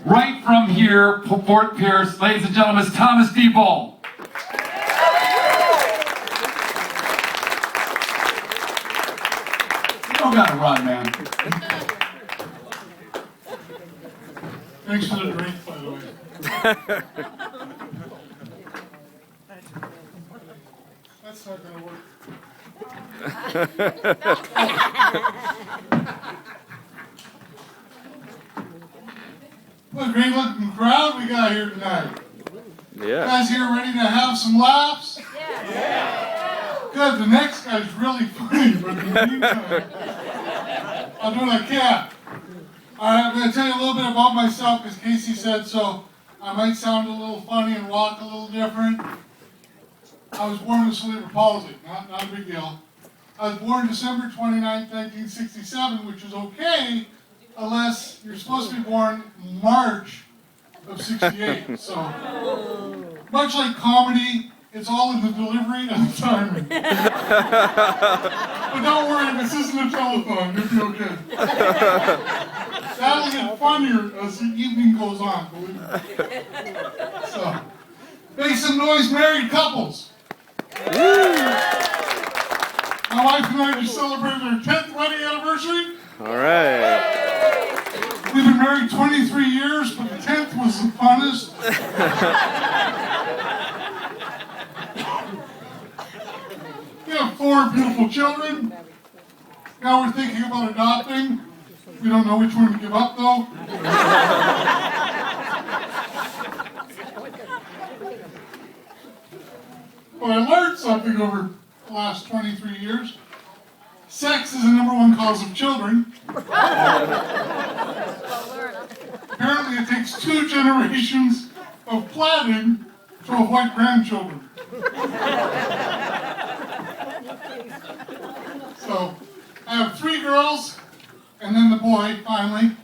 right from here, Fort Pierce, ladies and gentlemen, is Tomas Diebold. You don't gotta run, man. Thanks for the drink, by the way. That's not gonna work. What a great looking crowd we got here tonight. Yeah. You guys here ready to have some laughs? Yeah. Good, the next guy's really funny, but in the meantime, I'll do what I can. I'm going to tell you a little bit about myself because Casey said so. I might sound a little funny and walk a little different. I was born with cerebral palsy, not a big deal. I was born December 29th, 1967, which is okay unless you're supposed to be born March of 68. So, much like comedy, it's all in the delivery and the timing. But don't worry, this isn't a telethon, you'll be okay. That'll get funnier as the evening goes on, believe me. So, make some noise, married couples. My wife and I just celebrated our 10th wedding anniversary. All right. We've been married 23 years, but the 10th was the funnest. We have 4 beautiful children. Now we're thinking about adopting. We don't know which one to give up, though. But I learned something over the last 23 years. Sex is the #1 cause of children. Apparently it takes 2 generations of planning to avoid grandchildren. So, I have 3 girls, and then the boy, finally.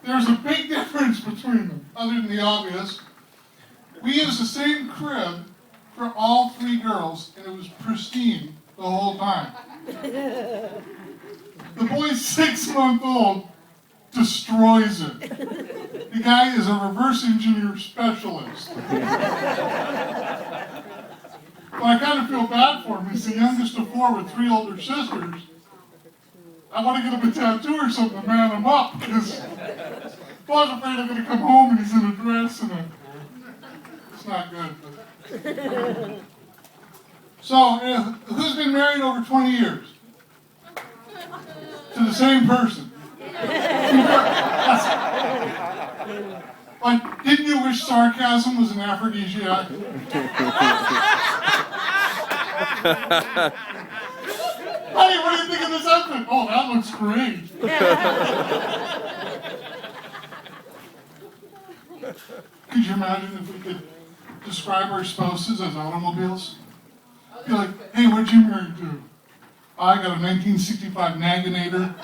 There's a big difference between them, other than the obvious. We used the same crib for all 3 girls, and it was pristine the whole time. The boy's 6-month-old destroys it. The guy is a reverse engineer specialist. Well, I kind of feel bad for him. He's the youngest of 4 with 3 older sisters. I want to get him a tattoo or something to man him up, because I was afraid I'm going to come home and he's in a dress and it's not good. But. So, who's been married over 20 years? To the same person. But didn't you wish sarcasm was an aphrodisiac? Honey, what do you think of this outfit? Oh, that looks great. Could you imagine if we could describe our spouses as automobiles? Be like, hey, what'd you marry to? I got a 1965 Naganator.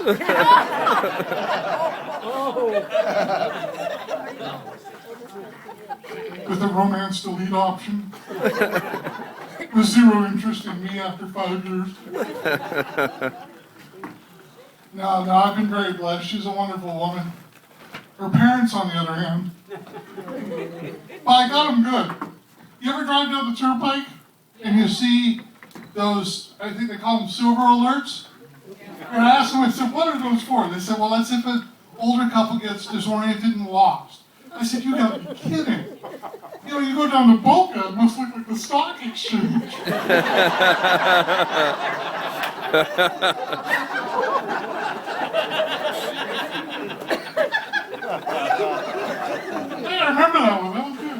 With a romance delete option. With 0 interest in me after 5 years. No, I've been very blessed. She's a wonderful woman. Her parents, on the other hand. But I got them good. You ever drive down the turnpike and you see those, I think they call them silver alerts? And I asked them, I said, what are those for? They said, well, that's if an older couple gets disoriented and lost. I said, you gotta be kidding. You know, you go down to Boca, it must look like the stock exchange. Hey, I remember that one. That was good.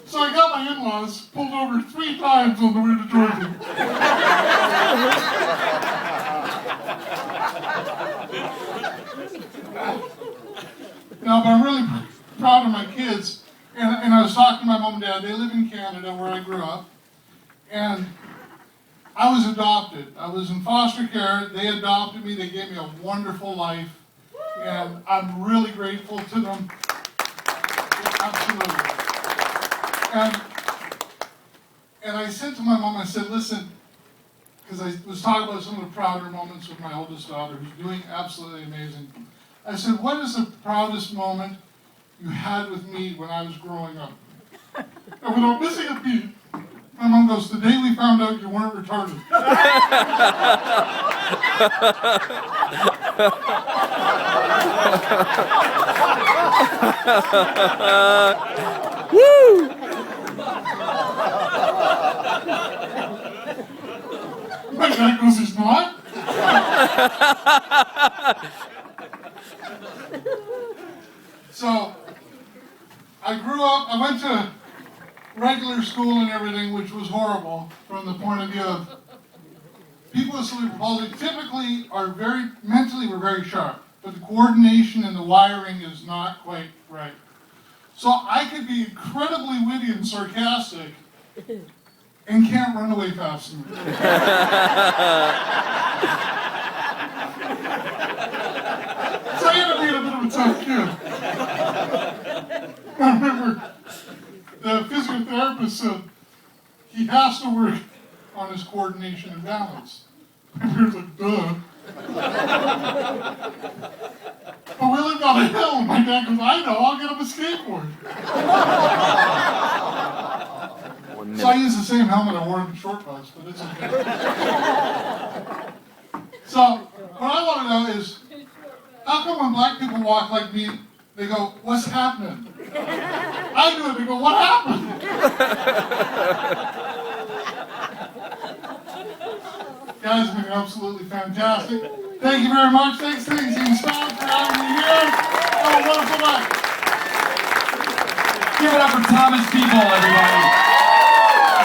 So I got my in-laws pulled over 3 times on the way to Georgia. No, but I'm really proud of my kids. And I was talking to my mom and dad. They live in Canada, where I grew up. And I was adopted. I was in foster care. They adopted me. They gave me a wonderful life. And I'm really grateful to them. Absolutely. And I said to my mom, I said, listen, because I was talking about some of the prouder moments with my oldest daughter, who's doing absolutely amazing. I said, what is the proudest moment you had with me when I was growing up? And without missing a beat, my mom goes, the day we found out you weren't retarded. Woo! My dad goes, he's not? So, I grew up, I went to regular school and everything, which was horrible from the point of view of people with cerebral palsy typically are mentally we're very sharp, but the coordination and the wiring is not quite right. So I could be incredibly witty and sarcastic and can't run away fast enough. So I ended up being a bit of a tough kid. I remember the physical therapist said he has to work on his coordination and balance. And we were like, duh. But we lived on a hill, and my dad goes, I know, I'll get him a skateboard. So I use the same helmet I wore in the short bus, but it's okay. So, what I want to know is, how come when black people walk like me, they go, what's happening? I do it, they go, what happened? Guys, have been absolutely fantastic. Thank you very much. Thanks to Team Stone for having me here. Have a wonderful night. Give it up for Tomas Diebold, everybody.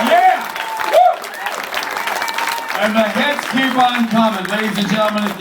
Yeah! Woo! And the hits keep on coming, ladies and gentlemen.